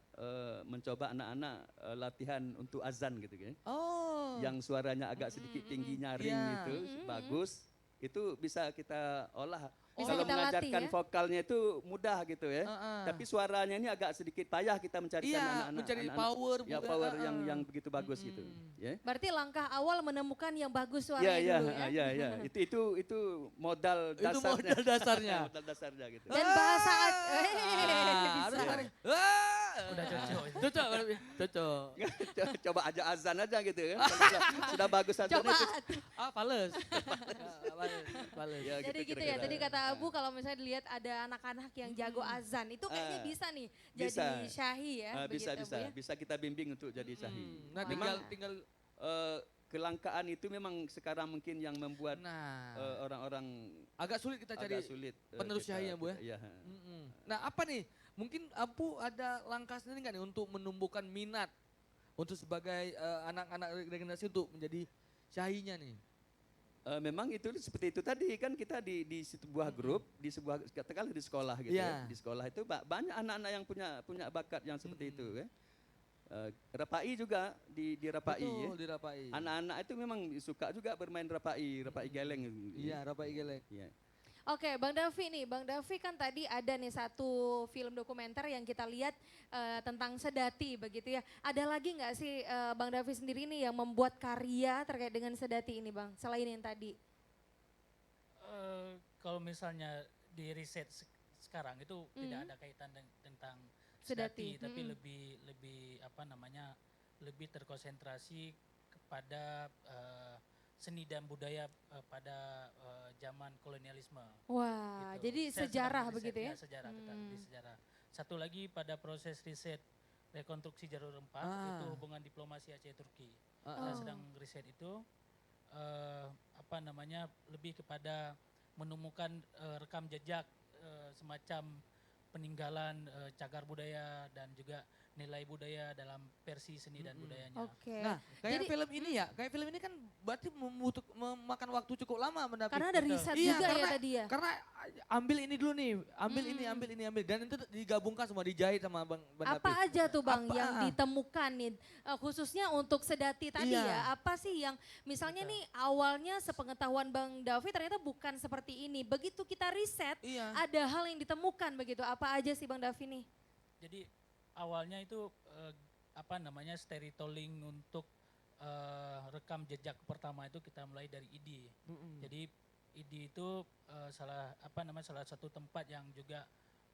mencoba anak-anak latihan untuk azan gitu ya. Oh. Yang suaranya agak sedikit tinggi nyaring Iya. itu bagus. Itu bisa kita olah. Bisa Kalau kita latih mengajarkan ya? vokalnya itu mudah gitu ya. Tapi suaranya ini agak sedikit payah kita mencarikan Iya, anak-anak. mencari anak-anak- power, Ya Bu. power yang begitu bagus gitu. Ya. Berarti langkah awal menemukan yang bagus Ya, suaranya ya, dulu ya. ya. Itu modal Itu dasarnya. modal dasarnya. Modal dasarnya gitu. Dan bahasa harus bisa. tarik. Udah cocok. Cocok, cocok. Coba aja azan aja gitu kan. Kalau sudah bagus azannya Coba. itu. Fales. Fales. Ya, Jadi gitu ya, tadi kata Abu kalau misalnya dilihat ada anak-anak yang jago azan, itu kayaknya bisa nih jadi syahi ya. Bisa, begitu, bisa. Bu ya. Bisa kita bimbing untuk jadi syahi. Nah, tinggal Kelangkaan itu memang sekarang mungkin yang membuat nah orang-orang agak sulit kita cari agak sulit. penerus kita- syahi ya Bu ya. Iya. Nah apa nih, mungkin Abu ada langkah sendiri nggak nih untuk menumbuhkan minat untuk sebagai anak-anak regenerasi untuk menjadi syahinya nih? Memang itu seperti itu tadi kan kita di sebuah grup, di sebuah katakanlah di sekolah gitu Iya. ya. Di sekolah itu banyak anak-anak yang punya bakat yang seperti itu ya. Rapai juga di Rapai ya. Betul, di Rapai. Anak-anak itu memang suka juga bermain Rapai geleng. Iya, Rapai geleng. Iya. Oke, Bang Davi nih. Bang Davi kan tadi ada nih satu film dokumenter yang kita lihat tentang sedati begitu ya. Ada lagi nggak sih Bang Davi sendiri nih yang membuat karya terkait dengan sedati ini Bang? Selain yang tadi. Kalau misalnya di riset sekarang itu tidak ada kaitan tentang sedati, tapi lebih apa namanya, lebih terkonsentrasi kepada seni dan budaya pada zaman kolonialisme. Wah, gitu. jadi Saya sedang sejarah meriset, begitu ya? Sejarah, betul, di sejarah. Satu lagi pada proses riset rekonstruksi jalur rempah itu hubungan diplomasi Aceh Turki. Saya sedang riset itu apa namanya, lebih kepada menemukan rekam jejak semacam peninggalan cagar budaya dan juga nilai budaya dalam versi seni dan budayanya. Oke. Nah, kayak Jadi- film ini ya, kayak film ini kan berarti memakan waktu cukup lama mendapat. Karena ada riset Iya, juga ya karena- tadi ya. Karena ambil ini dulu nih, ambil ini, ambil. Dan itu digabungkan semua, dijahit sama Bang David. Apa aja tuh Bang Apa? yang ditemukan nih khususnya untuk sedati tadi Iya. ya? Apa sih yang misalnya nih awalnya sepengetahuan Bang Davi ternyata bukan seperti ini. Begitu kita riset Iya. ada hal yang ditemukan begitu. Apa aja sih Bang Davi nih? Jadi awalnya itu apa namanya, storytelling untuk rekam jejak pertama itu kita mulai dari IDI. Jadi IDI itu salah satu tempat yang juga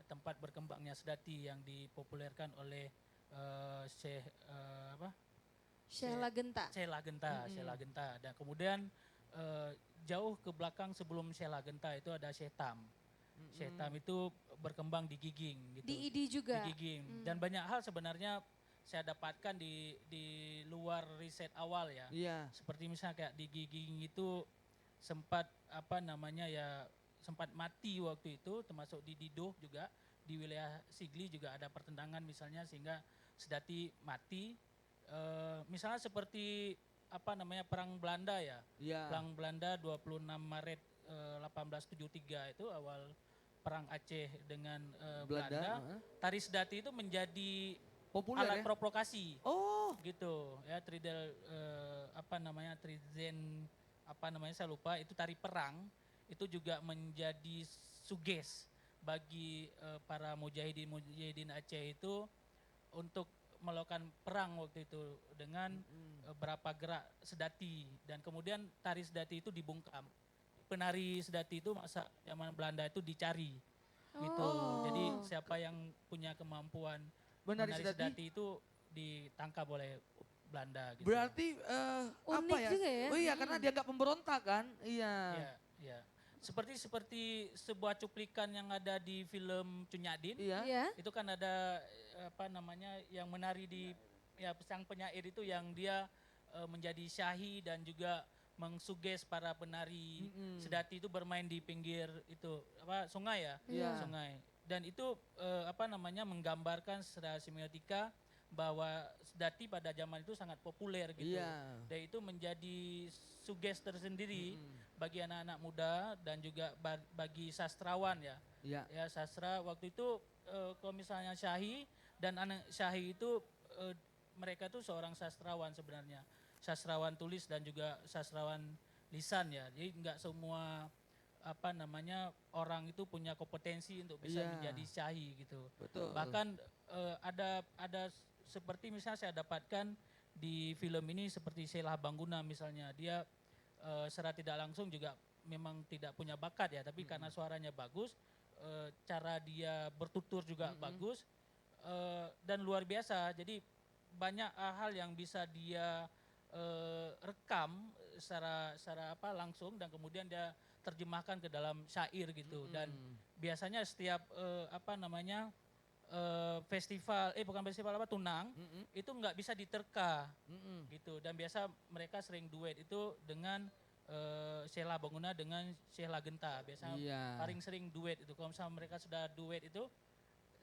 tempat berkembangnya sedati yang dipopulerkan oleh Syekh Sheila Genta. Sheila Genta. Dan kemudian jauh ke belakang sebelum Sheila Genta itu ada Syekh Tam. Syekh Tam itu berkembang di Giging gitu. Di IDI juga. Di Giging. Dan banyak hal sebenarnya saya dapatkan di luar riset awal ya. Iya. Seperti misalnya kayak di Giging itu sempat sempat mati waktu itu, termasuk di Didoh juga, di wilayah Sigli juga ada pertentangan misalnya sehingga sedati mati. Misalnya seperti perang Belanda ya. Iya. Perang Belanda 26 Maret 1873 itu awal perang Aceh dengan Belanda. Tari sedati itu menjadi Populer alat ya? provokasi. Oh, Gitu ya, tridel Trizen saya lupa, itu tari perang itu juga menjadi suges bagi para mujahidin Aceh itu untuk melakukan perang waktu itu dengan berapa gerak sedati, dan kemudian tari sedati itu dibungkam. Penari sedati itu masa zaman Belanda itu dicari gitu. Jadi siapa yang punya kemampuan Menari menari sedati? sedati itu ditangkap oleh Belanda gitu. Berarti apa Unik ya? juga ya. Oh iya, karena dianggap pemberontak kan? Iya. Ya, ya. Seperti sebuah cuplikan yang ada di film Cunyadin. Iya. Iya. Itu kan ada apa namanya yang menari di sang penyair itu yang dia menjadi syahi dan juga mengsuges para penari sedati itu bermain di pinggir itu sungai ya, Iya. sungai. Dan itu apa namanya menggambarkan secara semiotika bahwa sedati pada zaman itu sangat populer gitu. Iya. Dan itu menjadi suges tersendiri bagi anak-anak muda dan juga bagi sastrawan ya. Iya. Ya sastra waktu itu kalau misalnya Syahi dan anak Syahi itu mereka itu seorang sastrawan sebenarnya. Sastrawan tulis dan juga sastrawan lisan ya. Jadi enggak semua apa namanya orang itu punya kompetensi untuk bisa Iya. menjadi Syahi gitu. Betul. Bahkan ada seperti misalnya saya dapatkan di film ini seperti Sheila Bangguna misalnya, dia secara tidak langsung juga memang tidak punya bakat ya, tapi karena suaranya bagus, cara dia bertutur juga bagus dan luar biasa. Jadi banyak hal yang bisa dia rekam secara apa langsung dan kemudian dia terjemahkan ke dalam syair gitu. Dan biasanya setiap apa namanya festival bukan festival apa tunang itu nggak bisa diterka gitu, dan biasa mereka sering duet itu dengan Sheila Bangguna dengan Sheila Genta biasa paling sering duet itu. Kalau misalnya mereka sudah duet itu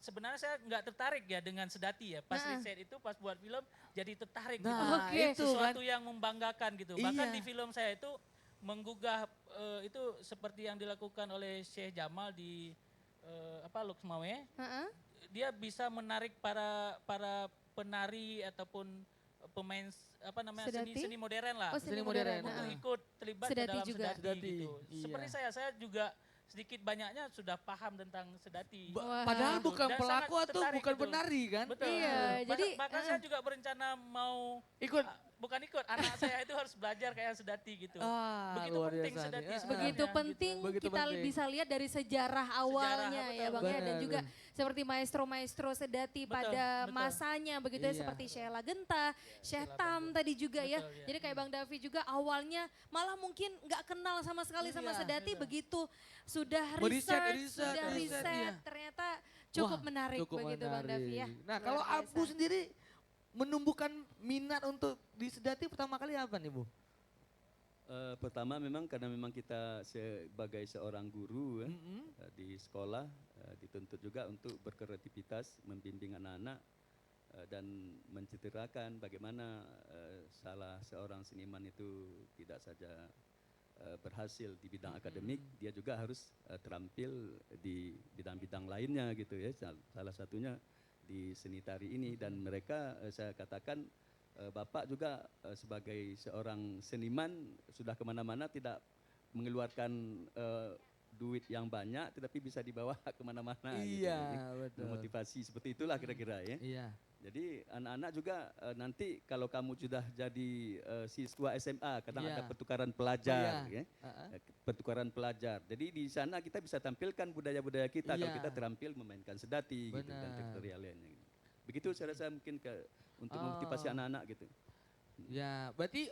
sebenarnya saya nggak tertarik ya dengan sedati ya, pas riset itu pas buat film jadi tertarik Nah, gitu. itu Sesuatu kan. yang membanggakan gitu. Bahkan di film saya itu menggugah itu seperti yang dilakukan oleh Syekh Jamal di Luxmawe. Dia bisa menarik para penari ataupun pemain apa namanya seni modern lah. Seni modern. Untuk ikut terlibat Sedati ke dalam juga. sedati gitu. Iya. Seperti saya juga sedikit banyaknya sudah paham tentang sedati. Padahal bukan Dan pelaku sangat atau tertarik bukan gitu. penari kan? Betul. Iya, Bahkan saya juga berencana mau Ikut. bukan ikut, anak saya itu harus belajar kayak sedati gitu. Begitu Luar penting biasa sedati nih. sebenarnya, Begitu penting Begitu kita penting. bisa lihat dari sejarah awalnya betul. ya Bang ya, dan Benar, juga seperti maestro-maestro sedati pada betul. masanya begitu ya, Iya. seperti Sheila Genta, Syekh Tam tadi juga ya. Betul, ya. Jadi kayak Bang Davi juga awalnya malah mungkin nggak kenal sama sekali sama Iya, sedati, begitu sudah Riset, riset, iya. ternyata cukup Wah, menarik cukup begitu Bang Davi ya. Nah, Luar kalau biasa. Abu sendiri menumbuhkan minat untuk di sedati pertama kali apa nih, Bu? Pertama memang karena memang kita sebagai seorang guru di sekolah dituntut juga untuk berkreativitas, membimbing anak-anak dan menceritakan bagaimana salah seorang seniman itu tidak saja berhasil di bidang akademik, dia juga harus terampil di bidang-bidang lainnya gitu ya. Salah satunya di seni tari ini, dan mereka saya katakan Bapak juga sebagai seorang seniman sudah kemana-mana tidak mengeluarkan duit yang banyak, tetapi bisa dibawa kemana-mana. Iya, gitu. betul. Memotivasi seperti itulah kira-kira ya. Iya. Jadi anak-anak juga nanti kalau kamu sudah jadi siswa SMA, kadang Iya. ada pertukaran pelajar, Iya. ya. Pertukaran pelajar. Jadi di sana kita bisa tampilkan budaya-budaya kita kalau Iya. kita terampil memainkan sedati gitu, dan Benar. tektorial lainnya. Gitu. Begitu saya rasa mungkin untuk memotivasi anak-anak gitu. Ya, berarti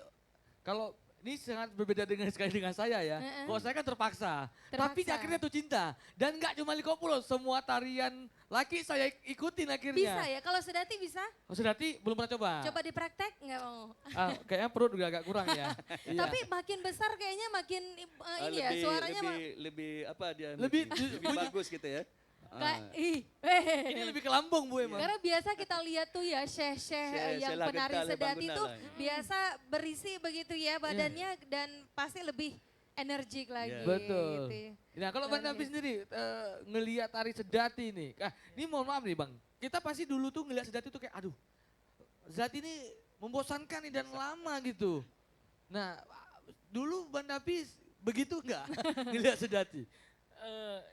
kalau ini sangat berbeda sekali dengan saya ya. Kalau saya kan terpaksa. Tapi Terpaksa. akhirnya tuh cinta. Dan nggak cuma Liko Pulau, semua tarian laki saya ikutin akhirnya. Bisa ya, kalau sedati bisa? Oh, Sedati belum pernah coba. Coba dipraktek nggak mau? Kayaknya perut juga agak kurang ya. Iya. Tapi makin besar kayaknya makin ini ya, suaranya lebih apa dia? Lebih- lebih bagus gitu ya. Ini lebih ke lambung, Bu, emang. Karena biasa kita lihat tuh ya syekh-syekh yang Sheila penari Genta, sedati Bangguna tuh lah. biasa berisi begitu ya badannya dan pasti lebih energik lagi. Betul. gitu ya. Nah, kalau Bang Davi sendiri ngelihat tari sedati nih. Ini mohon maaf nih, Bang. Kita pasti dulu tuh ngelihat sedati tuh kayak aduh. Sedati ini membosankan nih dan lama gitu. Nah, dulu Bang Davi begitu enggak ngelihat Sedati?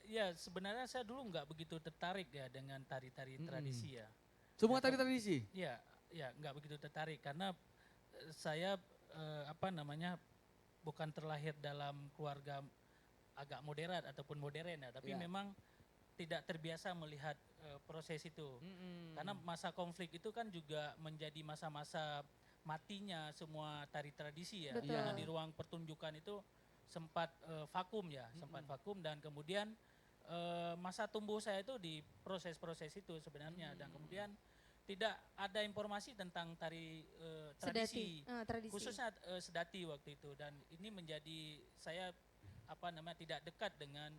Ya sebenarnya saya dulu nggak begitu tertarik ya dengan tari-tari tradisi ya. Semua tari tradisi? Ya, ya nggak begitu tertarik karena saya bukan terlahir dalam keluarga agak moderat ataupun modern ya, tapi memang tidak terbiasa melihat proses itu. Karena masa konflik itu kan juga menjadi masa-masa matinya semua tari tradisi ya. Betul. Karena di ruang pertunjukan itu sempat vakum ya, sempat vakum dan kemudian masa tumbuh saya itu di proses-proses itu sebenarnya dan kemudian tidak ada informasi tentang tari tradisi, tradisi. khususnya Sedati waktu itu dan ini menjadi saya tidak dekat dengan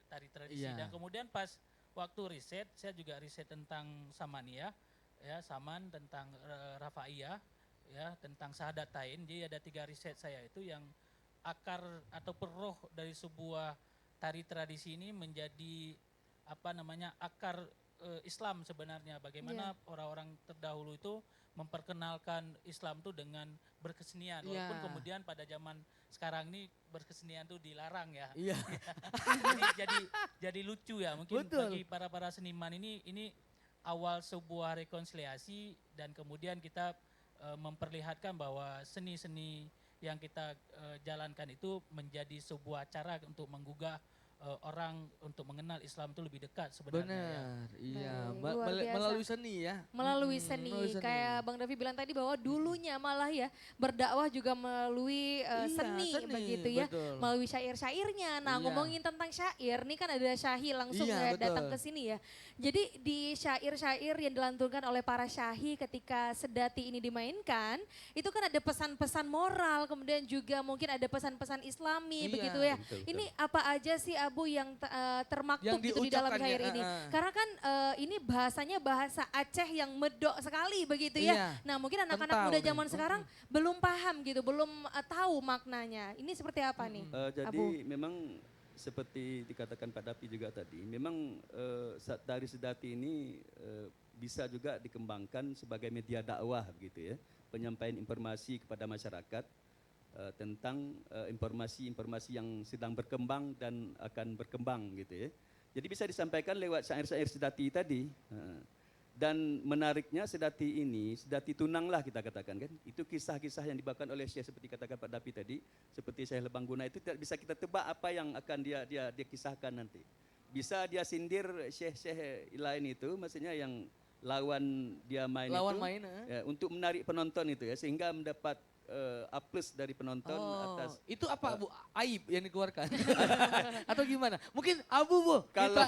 tari tradisi dan kemudian pas waktu riset saya juga riset tentang Samania ya Saman tentang Rafaiyah ya tentang Sahadatain jadi ada 3 riset saya itu yang akar atau roh dari sebuah tari tradisi ini menjadi akar Islam sebenarnya bagaimana orang-orang terdahulu itu memperkenalkan Islam itu dengan berkesenian walaupun kemudian pada zaman sekarang ini berkesenian itu dilarang ya. jadi lucu ya mungkin bagi para seniman ini awal sebuah rekonsiliasi dan kemudian kita memperlihatkan bahwa seni-seni yang kita jalankan itu menjadi sebuah cara untuk menggugah orang untuk mengenal Islam itu lebih dekat sebenarnya. Benar, iya. Luar biasa. Melalui seni ya. Melalui seni. Kayak Bang Davi bilang tadi bahwa dulunya malah ya berdakwah juga melalui seni begitu ya. Betul. Melalui syair-syairnya. Nah ngomongin tentang syair, ini kan ada Syahi langsung ya datang ke sini ya. Jadi di syair-syair yang dilantunkan oleh para Syahi ketika Sedati ini dimainkan, itu kan ada pesan-pesan moral, kemudian juga mungkin ada pesan-pesan Islami begitu ya. Betul. Ini apa aja sih Abu yang termaktub Yang gitu di dalam diucapkan syair ya, ini? Karena kan ini bahasanya bahasa Aceh yang medok sekali begitu ya. Iya, Nah mungkin anak-anak kental muda nih. zaman sekarang belum paham gitu, belum tahu maknanya. Ini seperti apa nih Jadi Abu? memang seperti dikatakan Pak Dapi juga tadi, memang dari Sedati ini bisa juga dikembangkan sebagai media dakwah begitu ya, penyampaian informasi kepada masyarakat tentang informasi-informasi yang sedang berkembang dan akan berkembang gitu ya. Jadi bisa disampaikan lewat syair-syair Sedati tadi. Dan menariknya Sedati ini, Sedati tunang lah kita katakan kan. Itu kisah-kisah yang dibawakan oleh Syekh seperti katakan Pak Dapi tadi, seperti Syekh Lebang Guna itu tidak bisa kita tebak apa yang akan dia kisahkan nanti. Bisa dia sindir Syekh lain itu, maksudnya yang lawan dia main ya, untuk menarik penonton itu ya, sehingga mendapat A+ dari penonton atas. Itu apa Bu? Aib yang dikeluarkan? Atau gimana? Mungkin Abu Bu. Kalau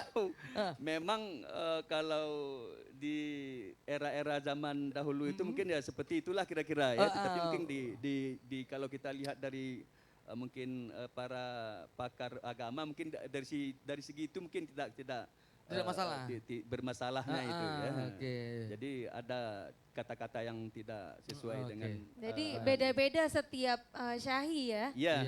memang kalau di era-era zaman dahulu itu mungkin ya seperti itulah kira-kira ya. Tetapi mungkin di kalau kita lihat dari mungkin para pakar agama mungkin dari segi itu mungkin tidak masalah. Bermasalahnya itu ya. Jadi ada kata-kata yang tidak sesuai dengan. Jadi beda-beda setiap Syahi ya. Iya.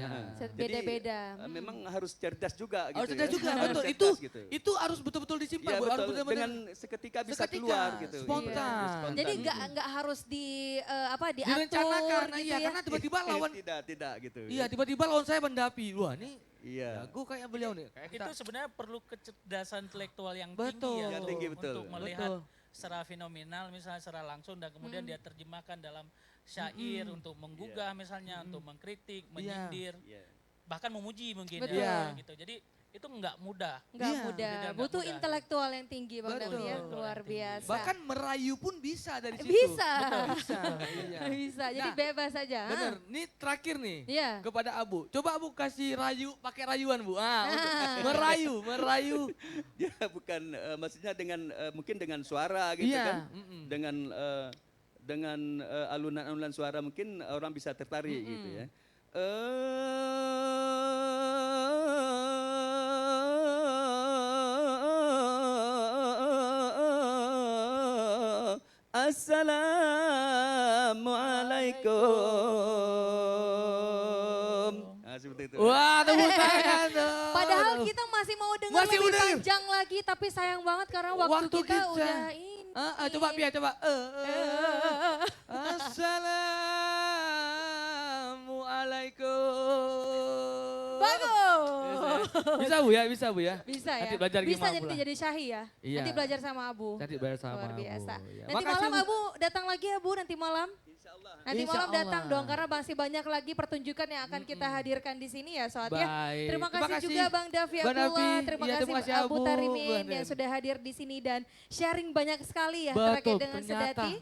Beda-beda. Jadi memang harus cerdas juga gitu. Harus cerdas juga, betul. Cerdas gitu. Itu harus betul-betul disimpan. Ya, Bu. Harus betul. benar-benar Dengan seketika bisa keluar gitu. Spontan. Spontan. Jadi nggak harus diatur direncanakan, gitu iya, ya. karena tiba-tiba lawan. Tidak gitu. Iya, tiba-tiba lawan saya Mendapi. Wah, ini iya. jago kayak beliau nih. Kayak Itu sebenarnya perlu kecerdasan intelektual yang Betul. tinggi ya Yang tinggi, betul. untuk melihat secara fenomenal misalnya secara langsung dan kemudian dia terjemahkan dalam syair untuk menggugah misalnya untuk mengkritik, menyindir, Iya. bahkan memuji mungkin Betul. ya gitu. Jadi itu nggak mudah. Nggak Iya. mudah, Nggak butuh mudah. intelektual yang tinggi Bang Betul. Davi ya, Betul. luar biasa. bahkan merayu pun bisa dari situ. Bisa. Bisa. Iya. Bisa, jadi Nah, bebas aja. Bener, ini terakhir nih Iya. kepada Abu. Coba Abu kasih rayu, pakai rayuan Bu. Untuk merayu. Dia bukan maksudnya dengan mungkin dengan suara gitu Iya. kan. Dengan alunan-alunan suara mungkin orang bisa tertarik gitu ya. Assalamualaikum. Nah, seperti itu. Wah, tepuk tangan dong. Padahal kita masih mau dengar Masih lebih mau denger. panjang lagi, tapi sayang banget karena waktu kita udah ini. Coba Pia, coba. Assalamualaikum. Bisa Bu ya, bisa Bu ya. Bisa ya. Nanti belajar Bisa gimana jadi pula. jadi Syahi ya. Iya. Nanti belajar sama Abu. Nanti belajar sama Luar Abu, biasa. ya. Nanti Makasih, malam Bu. Abu datang lagi ya Bu nanti malam. Nanti Insya malam datang Allah. dong karena masih banyak lagi pertunjukan yang akan kita hadirkan di sini ya Soat ya. Baik. Terima kasih juga Bang Davi Bang Abdullah, Davi. terima Iya, kasih terima kasih, Abu Abu. Tarimin Bang yang Dan. sudah hadir di sini dan sharing banyak sekali ya Betul, terkait dengan ternyata. Sedati.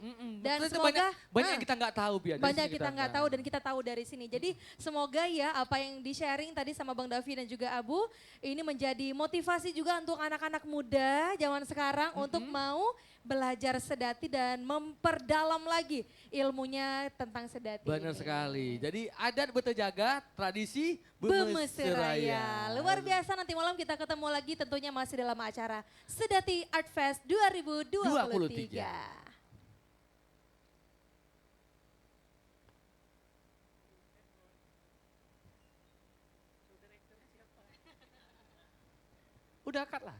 Dan Ternyata semoga banyak yang kita nggak tahu Pia. Dari banyak sini kita nggak tahu dan kita tahu dari sini. Jadi semoga ya apa yang di-sharing tadi sama Bang Davi dan juga Abu ini menjadi motivasi juga untuk anak-anak muda zaman sekarang untuk mau belajar sedati dan memperdalam lagi ilmunya tentang sedati. Benar ini. sekali. Jadi adat berterjaga, tradisi Bemeseraya. Luar biasa, nanti malam kita ketemu lagi tentunya masih dalam acara Sedati Art Fest 2023. Udah cut lah.